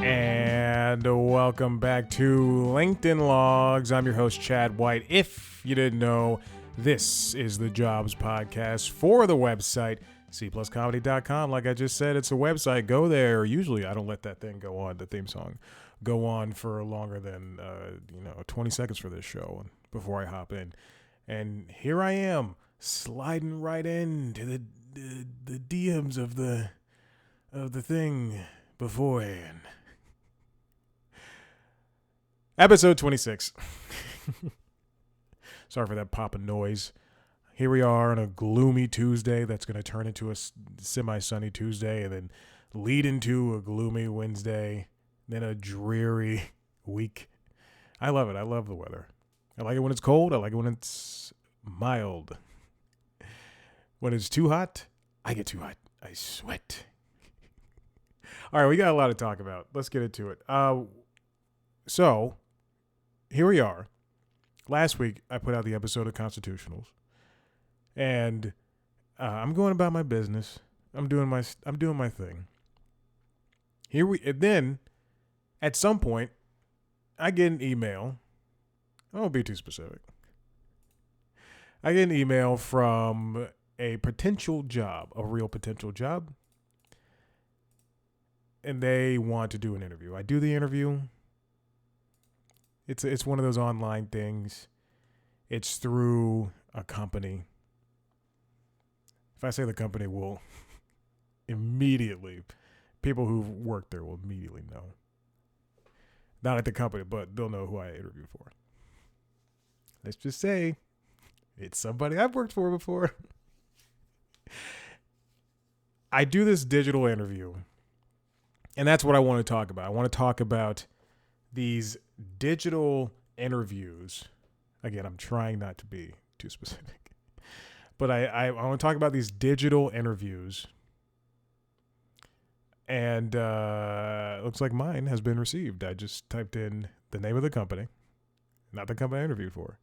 And welcome back to LinkedIn Logs. I'm your host, Chad White. If you didn't know, this is the Jobs Podcast for the website, cpluscomedy.com. Like I just said, it's a website. Go there. Usually I don't let that thing go on, the theme song, go on for longer than 20 seconds for this show before I hop in. And here I am, sliding right into the DMs of the thing beforehand. Episode 26. Sorry for that pop of noise. Here we are on a gloomy Tuesday that's going to turn into a semi-sunny Tuesday and then lead into a gloomy Wednesday, then a dreary week. I love it. I love the weather. I like it when it's cold. I like it when it's mild. When it's too hot, I get too hot. I sweat. All right, we got a lot to talk about. Let's get into it. So, here we are. Last week, I put out the episode of Constitutionals, and I'm going about my business. I'm doing my thing. And then, at some point, I get an email. I won't be too specific. I get an email from a potential job, a real potential job, and they want to do an interview. I do the interview. It's one of those online things. It's through a company. If I say the company, will immediately, people who've worked there will immediately know. Not at the company, but they'll know who I interviewed for. Let's just say it's somebody I've worked for before. I do this digital interview, and that's what I want to talk about. I want to talk about these digital interviews. Again, I'm trying not to be too specific, but I want to talk about these digital interviews. And looks like mine has been received. I just typed in the name of the company, not the company I interviewed for,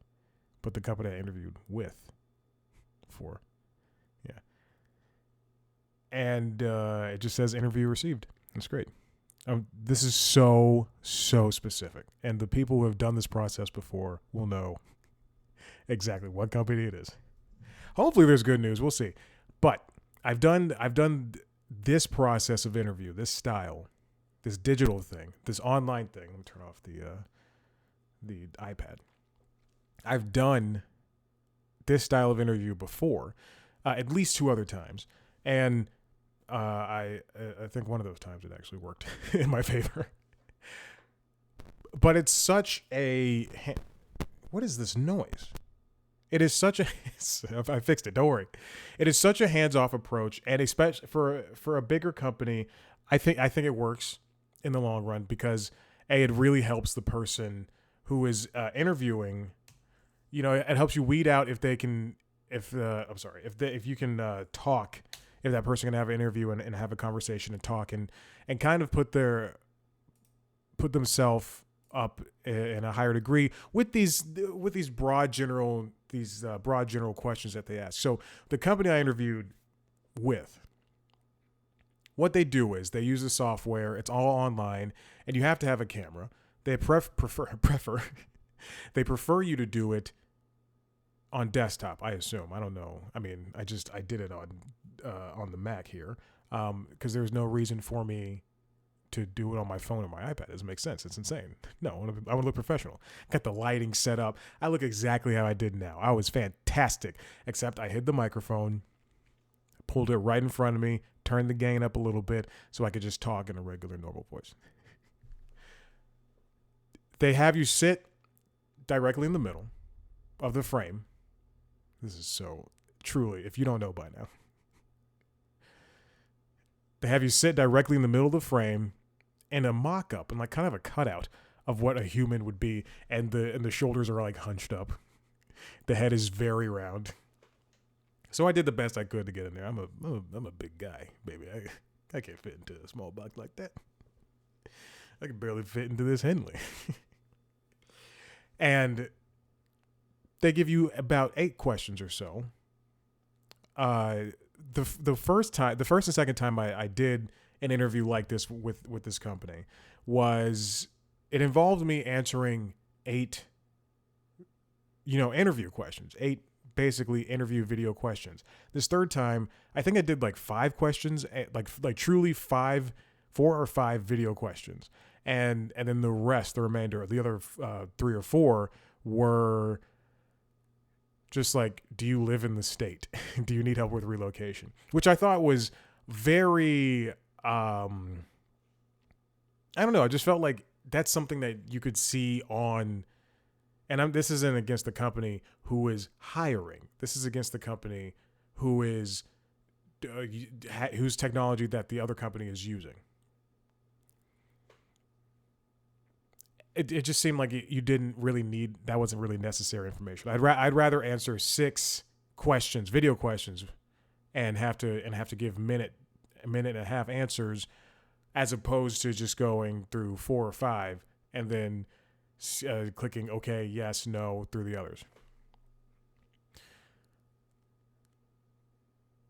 but the company I interviewed for. Yeah. And it just says interview received. That's great. This is so specific. And the people who have done this process before will know exactly what company it is. Hopefully there's good news. We'll see. But I've done this process of interview, this style, this digital thing, this online thing. Let me turn off the iPad. I've done this style of interview before, at least 2 other times. And I think one of those times it actually worked in my favor. But it's such a... What is this noise? It is such a... I fixed it, don't worry. It is such a hands-off approach, and especially for a bigger company, I think it works in the long run because, A, it really helps the person who is interviewing. It helps you weed out if you can talk. If that person can have an interview and have a conversation and talk and kind of put themselves up in a higher degree with these broad general questions that they ask. So the company I interviewed with, what they do is they use the software. It's all online, and you have to have a camera. They prefer they prefer you to do it on desktop, I assume. I don't know. I mean, I did it on the Mac here because there's no reason for me to do it on my phone or my iPad. It doesn't make sense. It's insane. No, I want to look professional. Got the lighting set up. I look exactly how I did now. I was fantastic, except I hid the microphone, pulled it right in front of me, turned the gain up a little bit so I could just talk in a regular, normal voice. They have you sit directly in the middle of the frame. This is so truly, if you don't know by now. They have you sit directly in the middle of the frame in a mock-up and like kind of a cutout of what a human would be, and the shoulders are like hunched up. The head is very round. So I did the best I could to get in there. I'm a big guy, baby. I can't fit into a small box like that. I can barely fit into this Henley. And they give you about 8 questions or so. The first and second time I did an interview like this with this company was it involved me answering 8, interview questions, 8 basically interview video questions. This third time, I think I did like 5 questions, like truly 4 or 5 video questions, and then the remainder, the other 3 or 4 were just like, do you live in the state? Do you need help with relocation? Which I thought was very, I don't know. I just felt like that's something that you could see on, and this isn't against the company who is hiring. This is against the company who is, whose technology that the other company is using. It just seemed like you didn't really need, that wasn't really necessary information. I'd rather answer 6 questions, video questions, and have to give a minute and a half answers, as opposed to just going through 4 or 5 and then clicking okay, yes, no through the others.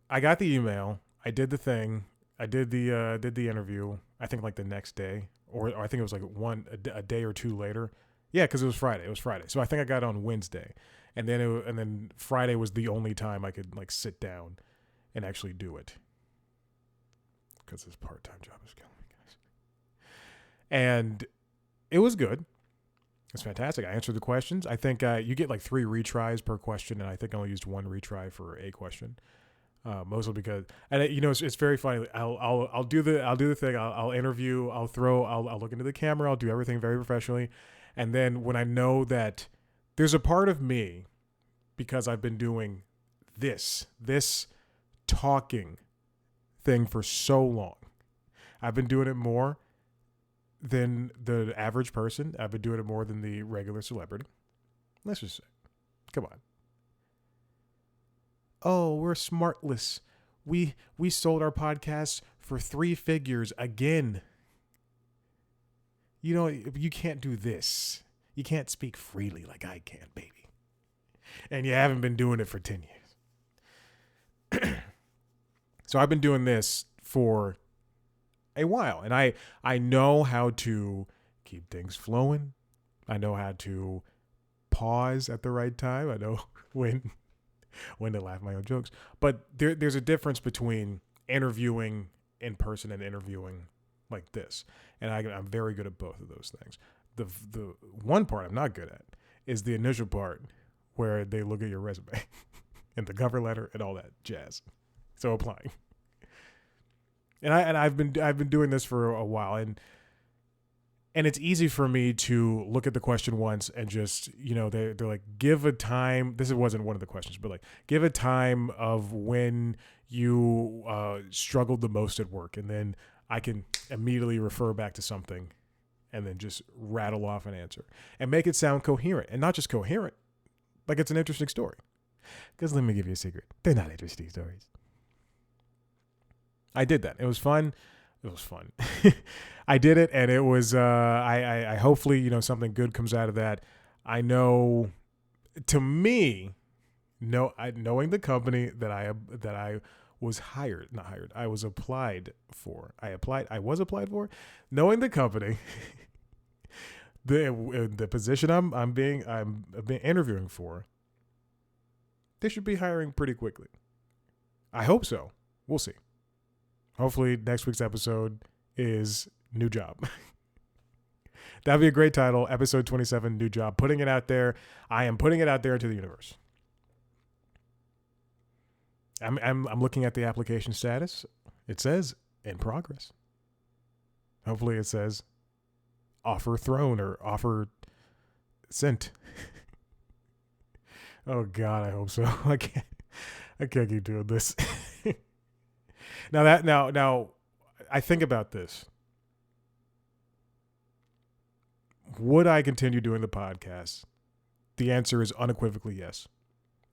I got the email. I did the thing. I did the interview. I think like the next day, or I think it was like a day or 2 later. Yeah, because it was Friday. So I think I got it on Wednesday, and then Friday was the only time I could like sit down and actually do it, because this part-time job is killing me, guys. And it was good. It's fantastic. I answered the questions. I think you get like 3 retries per question, and I think I only used 1 retry for a question. Mostly because, and it's very funny. I'll do the thing. I'll interview. I'll look into the camera. I'll do everything very professionally, and then when I know that there's a part of me, because I've been doing this talking thing for so long, I've been doing it more than the average person. I've been doing it more than the regular celebrity. Let's just say, come on. Oh, we're smartless. We sold our podcast for 3 figures again. You can't do this. You can't speak freely like I can, baby. And you haven't been doing it for 10 years. So I've been doing this for a while, and I know how to keep things flowing. I know how to pause at the right time. I know when to laugh at my own jokes. But there's a difference between interviewing in person and interviewing like this. And I'm very good at both of those things. The one part I'm not good at is the initial part where they look at your resume and the cover letter and all that jazz. So applying. And I've been doing this for a while, and it's easy for me to look at the question once and just, they're like, give a time. This wasn't one of the questions, but like, give a time of when you struggled the most at work. And then I can immediately refer back to something and then just rattle off an answer and make it sound coherent, and not just coherent, like it's an interesting story. Because let me give you a secret. They're not interesting stories. I did that. It was fun. I did it, and it was, I hopefully, something good comes out of that. I know, to me, knowing the company that I was I was applied for, knowing the company, the position I'm being interviewing for, they should be hiring pretty quickly. I hope so. We'll see. Hopefully next week's episode is New Job. That'd be a great title. Episode 27, New Job. Putting it out there. I am putting it out there into the universe. I'm looking at the application status. It says in progress. Hopefully it says offer thrown or offer sent. Oh God, I hope so. I can't keep doing this. Now I think about this. Would I continue doing the podcast? The answer is unequivocally yes.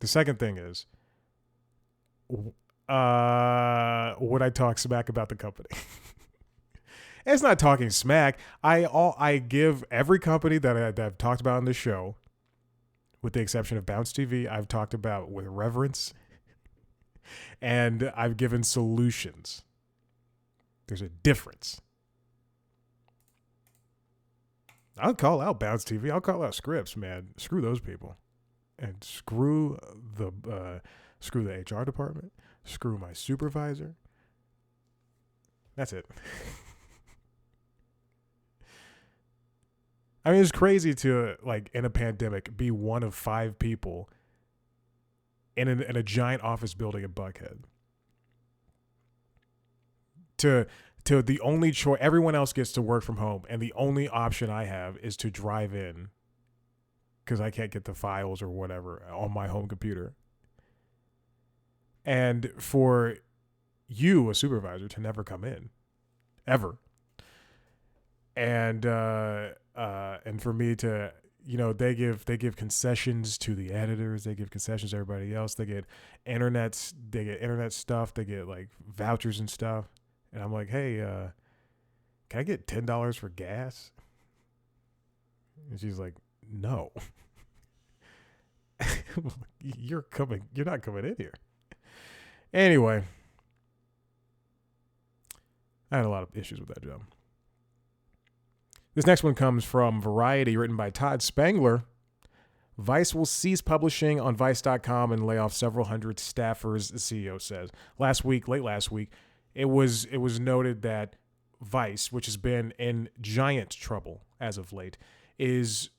The second thing is, would I talk smack about the company? It's not talking smack. I give every company that I've talked about on this show, with the exception of Bounce TV, I've talked about with reverence, and I've given solutions. There's a difference. I'll call out Bounce TV. I'll call out Scripps, man. Screw those people, and screw the HR department. Screw my supervisor. That's it. I mean, it's crazy to, like, in a pandemic, be one of 5 people in a giant office building in Buckhead. To the only choice, everyone else gets to work from home, and the only option I have is to drive in because I can't get the files or whatever on my home computer. And for you, a supervisor, to never come in, ever. And for me to, they give concessions to the editors, they give concessions to everybody else. They get internet stuff, they get like vouchers and stuff. And I'm like, hey, can I get $10 for gas? And she's like, no. You're not coming in here. Anyway, I had a lot of issues with that job. This next one comes from Variety, written by Todd Spangler. Vice will cease publishing on Vice.com and lay off several hundred staffers, the CEO says. Late last week, it was noted that Vice, which has been in giant trouble as of late, is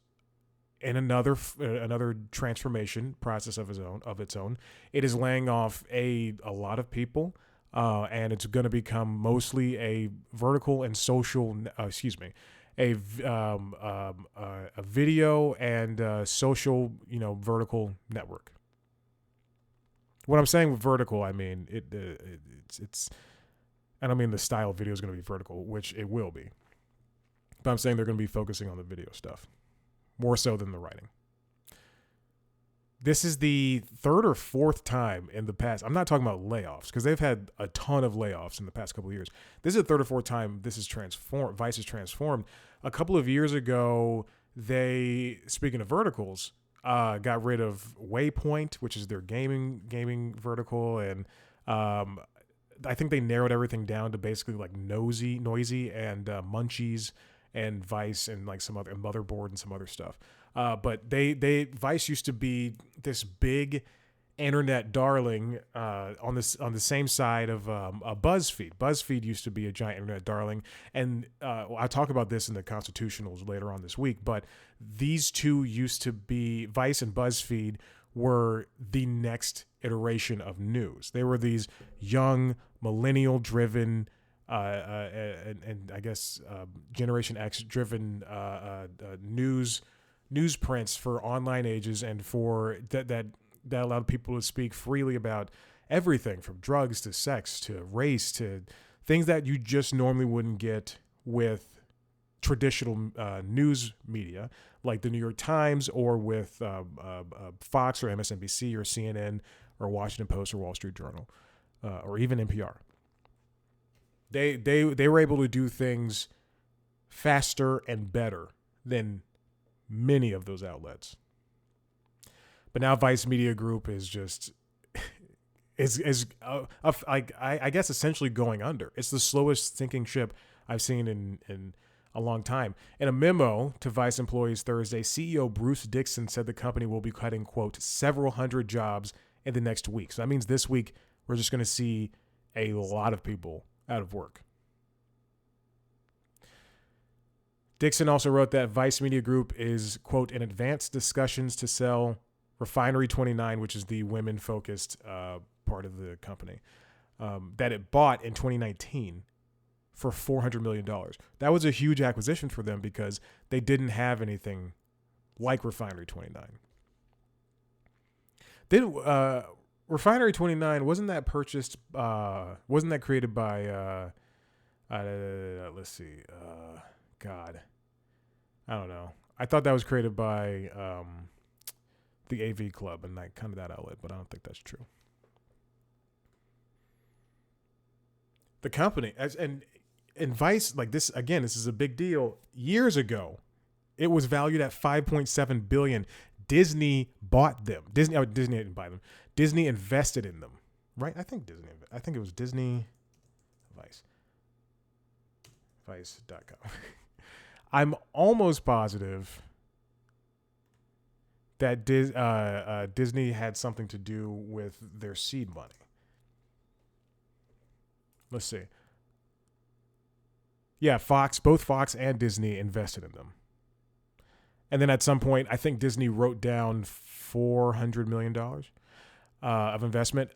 in another transformation process of its own. It is laying off a lot of people, and it's going to become mostly a vertical and social. A video and social, vertical network. When I'm saying vertical, I mean it's. I don't mean the style of video is going to be vertical, which it will be. But I'm saying they're going to be focusing on the video stuff more so than the writing. This is the 3rd or 4th time in the past. I'm not talking about layoffs because they've had a ton of layoffs in the past couple of years. This is the 3rd or 4th time this is transformed. Vice is transformed. A couple of years ago, speaking of verticals, got rid of Waypoint, which is their gaming vertical, and I think they narrowed everything down to basically like Noisy and Munchies and Vice and like some other Motherboard and some other stuff. But Vice used to be this big internet darling on the same side of BuzzFeed. BuzzFeed used to be a giant internet darling, and I'll talk about this in the Constitutionals later on this week. But these two used to be, Vice and BuzzFeed were the next iteration of news. They were these young millennial-driven. And I guess Generation X-driven newsprints for online ages, and for that allowed people to speak freely about everything from drugs to sex to race to things that you just normally wouldn't get with traditional news media like the New York Times or with Fox or MSNBC or CNN or Washington Post or Wall Street Journal or even NPR. They were able to do things faster and better than many of those outlets. But now Vice Media Group is just I guess essentially going under. It's the slowest sinking ship I've seen in a long time. In a memo to Vice employees Thursday, CEO Bruce Dixon said the company will be cutting, quote, several hundred jobs in the next week. So that means this week we're just going to see a lot of people out of work. Dixon also wrote that Vice Media Group is, quote, in advanced discussions to sell Refinery 29, which is the women-focused part of the company, that it bought in 2019 for $400 million. That was a huge acquisition for them because they didn't have anything like Refinery 29. Refinery 29, wasn't that created by, let's see, God, I don't know. I thought that was created by the AV Club and like kind of that outlet, but I don't think that's true. The company, and Vice, like this, again, this is a big deal. Years ago, it was valued at $5.7 billion. Disney bought them. Disney didn't buy them. Disney invested in them, right? I think it was Disney, Vice, Vice.com. I'm almost positive that Disney had something to do with their seed money. Let's see. Yeah, both Fox and Disney invested in them. And then at some point, I think Disney wrote down $400 million of investment.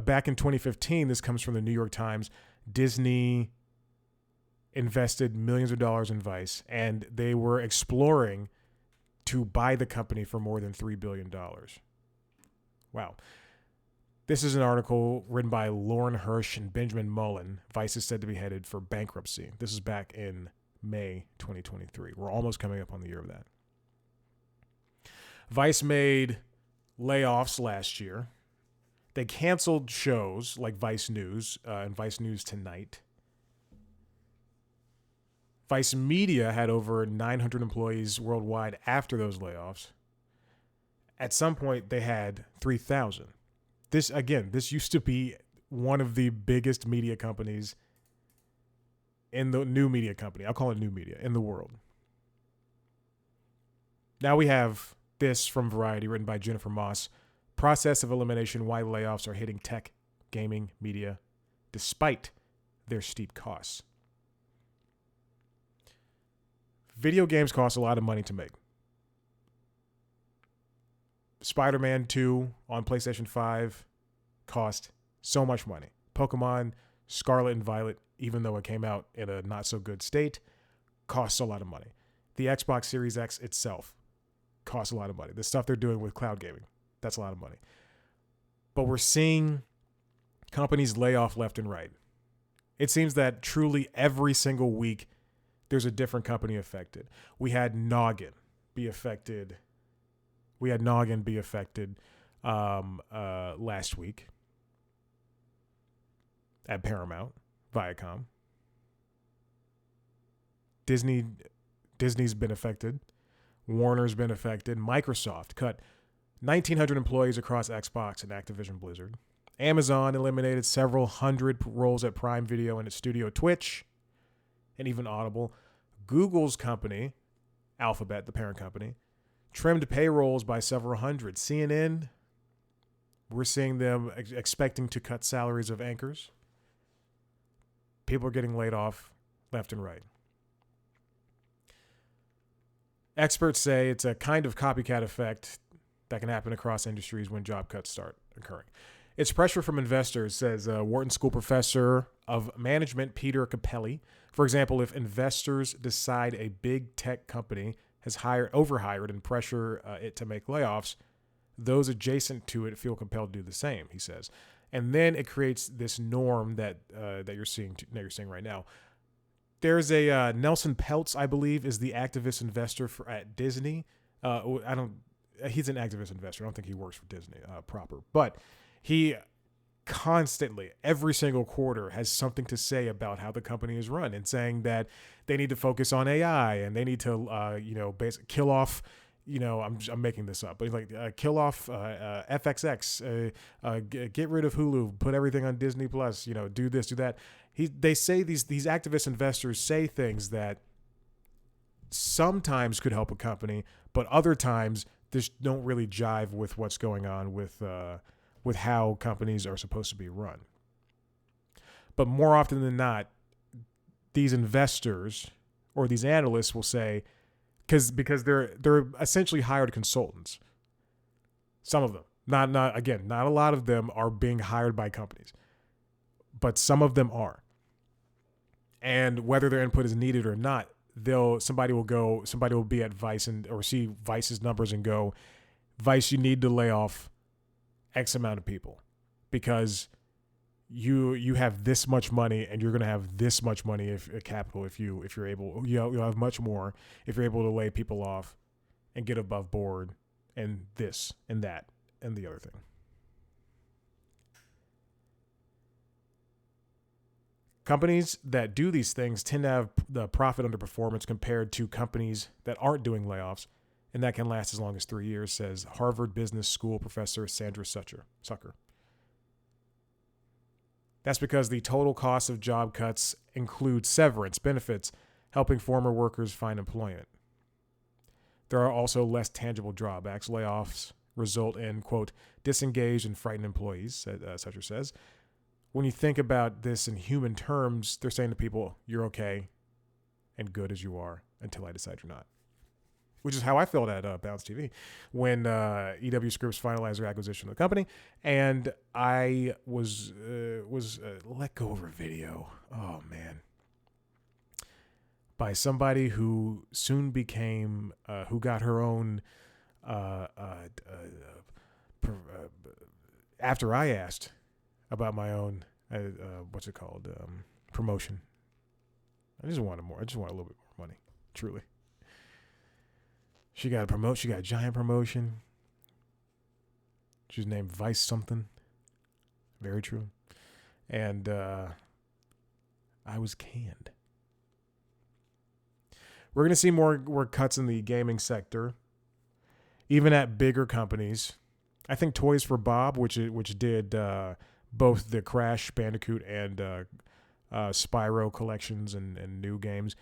Back in 2015, this comes from the New York Times, Disney invested millions of dollars in Vice, and they were exploring to buy the company for more than $3 billion. Wow. This is an article written by Lauren Hirsch and Benjamin Mullen. Vice is said to be headed for bankruptcy. This is back in May 2023. We're almost coming up on the year of that. Vice made layoffs last year. They canceled shows like Vice News and Vice News Tonight. Vice Media had over 900 employees worldwide after those layoffs. At some point, they had 3,000. This used to be one of the biggest media companies in the new media company. I'll call it new media in the world. Now we have this from Variety, written by Jennifer Moss. Process of elimination: why layoffs are hitting tech, gaming, media, despite their steep costs. Video games cost a lot of money to make. Spider-Man 2 on PlayStation 5 cost so much money. Pokemon Scarlet and Violet, even though it came out in a not-so-good state, costs a lot of money. The Xbox Series X itself costs a lot of money. The stuff they're doing with cloud gaming, that's a lot of money. But we're seeing companies lay off left and right. It seems that truly every single week there's a different company affected. We had Noggin be affected. Last week at Paramount, Viacom. Disney's been affected. Warner's been affected. Microsoft cut 1,900 employees across Xbox and Activision Blizzard. Amazon eliminated several hundred roles at Prime Video and its studio Twitch, and even Audible. Google's company, Alphabet, the parent company, trimmed payrolls by several hundred. CNN, we're seeing them expecting to cut salaries of anchors. People are getting laid off left and right. Experts say it's a kind of copycat effect that can happen across industries when job cuts start occurring. It's pressure from investors, says Wharton School professor of management Peter Capelli. For example, if investors decide a big tech company has overhired and pressure it to make layoffs, those adjacent to it feel compelled to do the same, he says. And then it creates this norm that you're seeing right now. There's a Nelson Peltz, I believe, is the activist investor at Disney. He's an activist investor. I don't think he works for Disney proper, but he constantly, every single quarter, has something to say about how the company is run, and saying that they need to focus on AI and they need to, basically kill off. I'm making this up, but kill off FXX, get rid of Hulu, put everything on Disney Plus. Do this, do that. They say these activist investors say things that sometimes could help a company, but other times just don't really jive with what's going on with how companies are supposed to be run. But more often than not, these investors or these analysts will say, because they're essentially hired consultants. Some of them, not a lot of them are being hired by companies, but some of them are. And whether their input is needed or not, somebody will be at Vice or see Vice's numbers and go, Vice, you need to lay off X amount of people because you have this much money and you're going to have this much money if you're able, you'll have much more if you're able to lay people off and get above board and this and that and the other thing. Companies that do these things tend to have the profit underperformance compared to companies that aren't doing layoffs, and that can last as long as 3 years, says Harvard Business School professor Sandra Sucker. That's because the total cost of job cuts include severance, benefits, helping former workers find employment. There are also less tangible drawbacks. Layoffs result in, quote, disengaged and frightened employees, Sutter says. When you think about this in human terms, they're saying to people, you're okay and good as you are until I decide you're not. Which is how I felt at Bounce TV when EW Scripps finalized their acquisition of the company, and I was let go over video. Oh man, by somebody who soon became who got her own. After I asked about my own what's it called promotion, I just wanted more. I just wanted a little bit more money, truly. She got a promotion. She got a giant promotion. She's named Vice something. Very true. And I was canned. We're going to see more cuts in the gaming sector, even at bigger companies. I think Toys for Bob, which did both the Crash Bandicoot and Spyro collections and new games,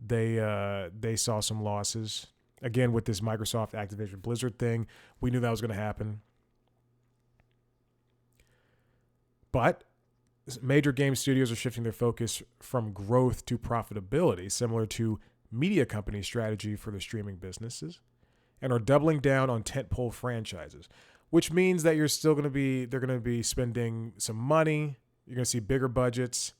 they saw some losses. Again, with this Microsoft Activision Blizzard thing, we knew that was going to happen. But major game studios are shifting their focus from growth to profitability, similar to media company strategy for the streaming businesses, and are doubling down on tentpole franchises, which means that they're going to be spending some money. You're going to see bigger budgets.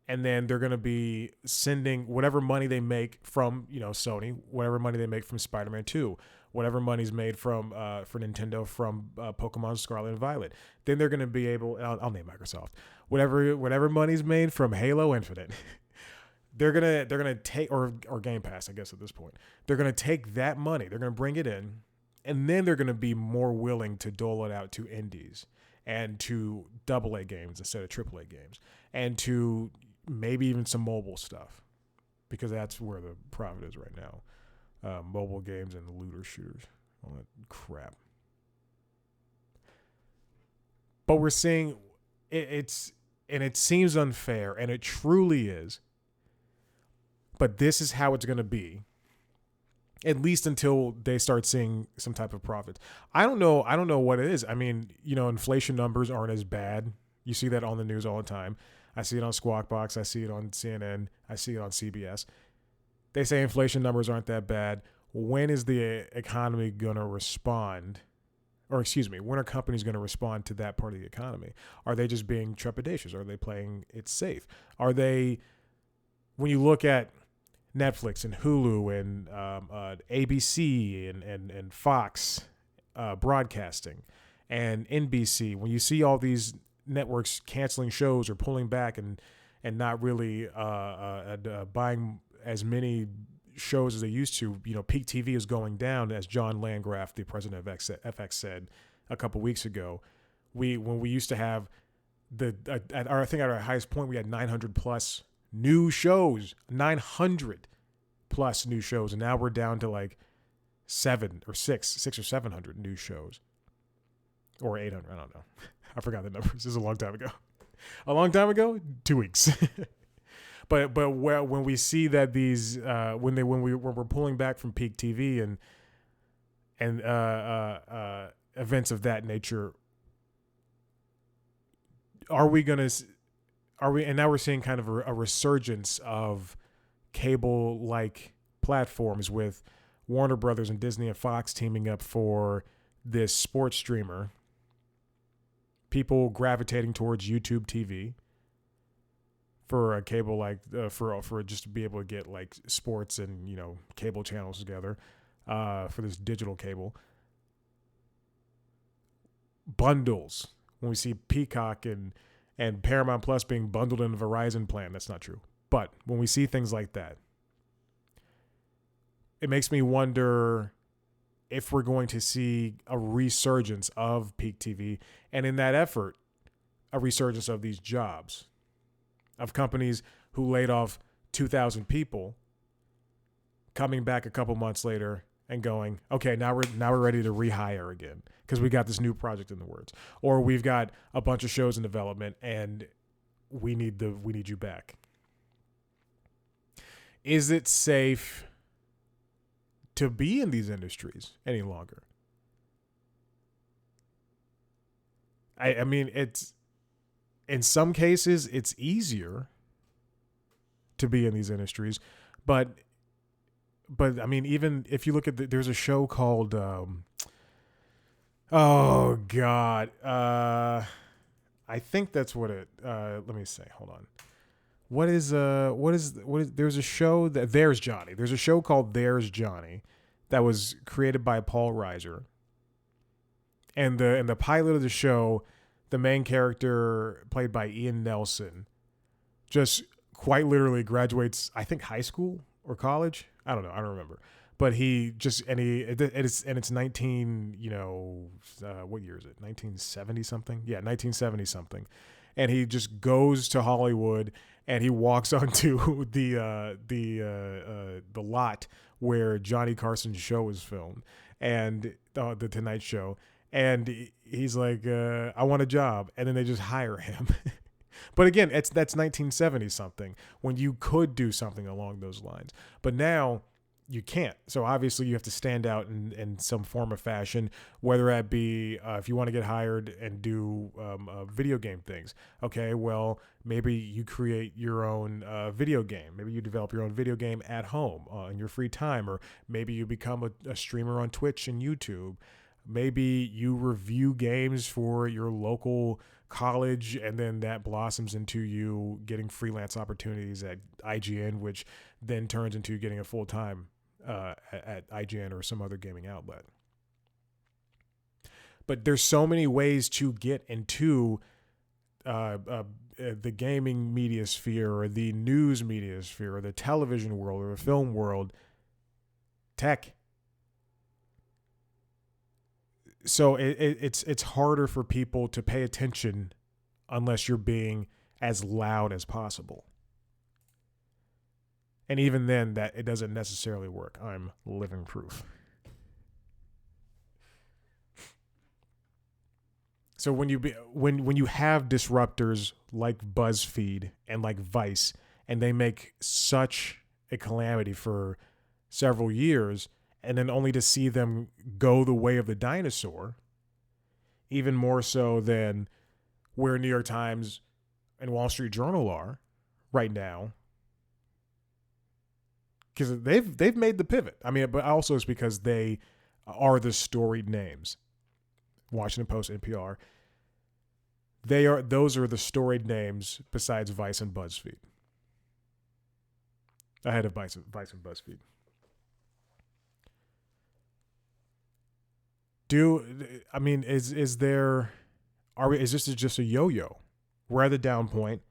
And then they're going to be sending whatever money they make from, Sony, whatever money they make from Spider-Man 2, whatever money's made from for Nintendo from Pokemon Scarlet and Violet. Then they're going to be able, I'll name Microsoft, whatever money's made from Halo Infinite. they're gonna take or Game Pass, I guess at this point. They're going to take that money, they're going to bring it in, and then they're going to be more willing to dole it out to indies and to AA games instead of AAA games, and to maybe even some mobile stuff, because that's where the profit is right now. Mobile games and looter shooters, all that crap. But we're seeing it seems unfair, and it truly is. But this is how it's going to be, at least until they start seeing some type of profit. I don't know what it is. I mean, inflation numbers aren't as bad. You see that on the news all the time. I see it on Squawk Box. I see it on CNN. I see it on CBS. They say inflation numbers aren't that bad. When is the economy going to respond? Or when are companies going to respond to that part of the economy? Are they just being trepidatious? Are they playing it safe? Are they, when you look at Netflix and Hulu and ABC and Fox broadcasting and NBC, when you see all these networks canceling shows or pulling back and not really buying as many shows as they used to, Peak TV is going down, as John Landgraf, the president of FX, said a couple weeks ago. When we used to have I think at our highest point we had 900 plus new shows, 900 plus new shows, and now we're down to like 600 or 700 new shows, or 800. I don't know. I forgot the numbers. This is a long time ago. 2 weeks. but when we see that these when we're pulling back from Peak TV and events of that nature, and now we're seeing kind of a resurgence of cable-like platforms with Warner Brothers and Disney and Fox teaming up for this sports streamer. People gravitating towards YouTube TV for a cable for just to be able to get like sports and cable channels together for this digital cable bundles. When we see Peacock and Paramount Plus being bundled in a Verizon plan, that's not true. But when we see things like that, it makes me wonder if we're going to see a resurgence of Peak TV, and in that effort, a resurgence of these jobs, of companies who laid off 2,000 people, coming back a couple months later and going, okay, now we're ready to rehire again because we got this new project in the works, or we've got a bunch of shows in development and we need you back. is it safe to be in these industries any longer? I mean, it's in some cases it's easier to be in these industries, but I mean, even if you look at there's a show called oh god, I think that's what it. Let me say. Hold on. What is there's a show that There's Johnny. There's a show called There's Johnny that was created by Paul Reiser. And the pilot of the show, the main character played by Ian Nelson, just quite literally graduates, I think, high school or college. I don't know. I don't remember. But he just it's 19, what year is it? 1970 something? Yeah, 1970 something. And he just goes to Hollywood and he walks onto the lot where Johnny Carson's show was filmed, and the Tonight Show. And he's like, I want a job. And then they just hire him. But again, that's 1970 something when you could do something along those lines. But now you can't. So obviously you have to stand out in some form of fashion, whether that be if you want to get hired and do video game things. Okay, well, maybe you create your own video game. Maybe you develop your own video game at home in your free time, or maybe you become a streamer on Twitch and YouTube. Maybe you review games for your local college, and then that blossoms into you getting freelance opportunities at IGN, which then turns into getting a full-time at IGN or some other gaming outlet. But there's so many ways to get into the gaming media sphere, or the news media sphere, or the television world, or the film world. Tech. So it's harder for people to pay attention unless you're being as loud as possible. And even then, that it doesn't necessarily work. I'm living proof. So when you have disruptors like BuzzFeed and like Vice, and they make such a calamity for several years, and then only to see them go the way of the dinosaur, even more so than where New York Times and Wall Street Journal are right now, because they've made the pivot. I mean, but also it's because they are the storied names. Washington Post, NPR. Those are the storied names besides Vice and BuzzFeed. Ahead of Vice and BuzzFeed. Is this just a yo-yo? We're at the down point,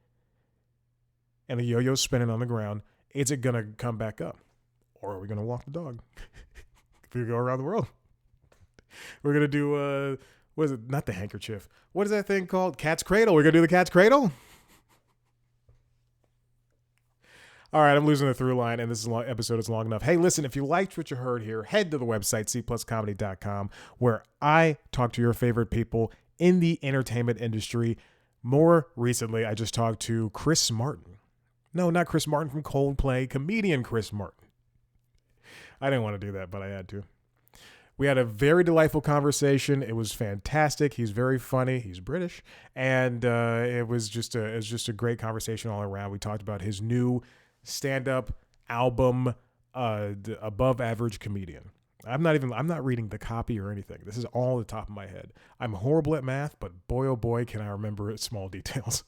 and the yo-yo's spinning on the ground. Is it gonna come back up, or are we gonna walk the dog? We go around the world. We're gonna do what is it? Not the handkerchief. What is that thing called? Cat's cradle. We're gonna do the cat's cradle. All right, I'm losing the through line, and this episode is long enough. Hey, listen, if you liked what you heard here, head to the website, cpluscomedy.com, where I talk to your favorite people in the entertainment industry. More recently, I just talked to Chris Martin. No, not Chris Martin from Coldplay, comedian Chris Martin. I didn't want to do that, but I had to. We had a very delightful conversation. It was fantastic. He's very funny. He's British. And it was just a great conversation all around. We talked about his new stand-up album, Above Average Comedian. I'm not reading the copy or anything. This is all the top of my head. I'm horrible at math, but boy, oh boy, can I remember small details.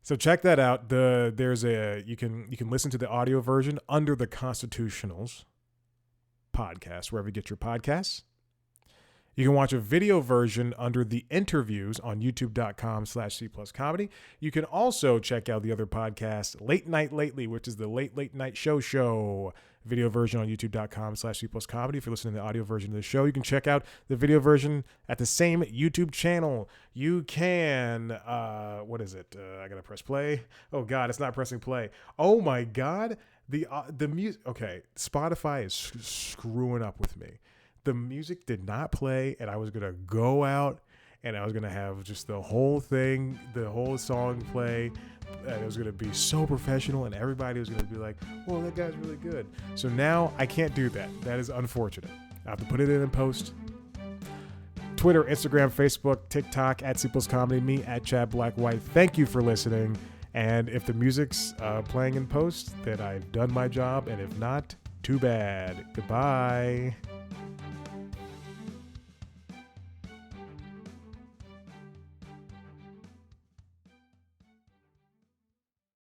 So check that out. You can listen to the audio version under the Constitutionals podcast, wherever you get your podcasts. You can watch a video version under the interviews on youtube.com/cpluscomedy. You can also check out the other podcast, Late Night Lately, which is the late night show. Video version on youtube.com/cpluscomedy. If you're listening to the audio version of the show, you can check out the video version at the same YouTube channel. You can, what is it? I gotta press play. Oh God, it's not pressing play. Oh my God. The music. Okay. Spotify is screwing up with me. The music did not play, and I was going to go out and I was going to have just the whole thing, the whole song play. And it was going to be so professional, and everybody was going to be like, well, that guy's really good. So now I can't do that. That is unfortunate. I have to put it in post. Twitter, Instagram, Facebook, TikTok, at C+ Comedy, me at Chad Black White. Thank you for listening. And if the music's playing in post, then I've done my job. And if not, too bad. Goodbye.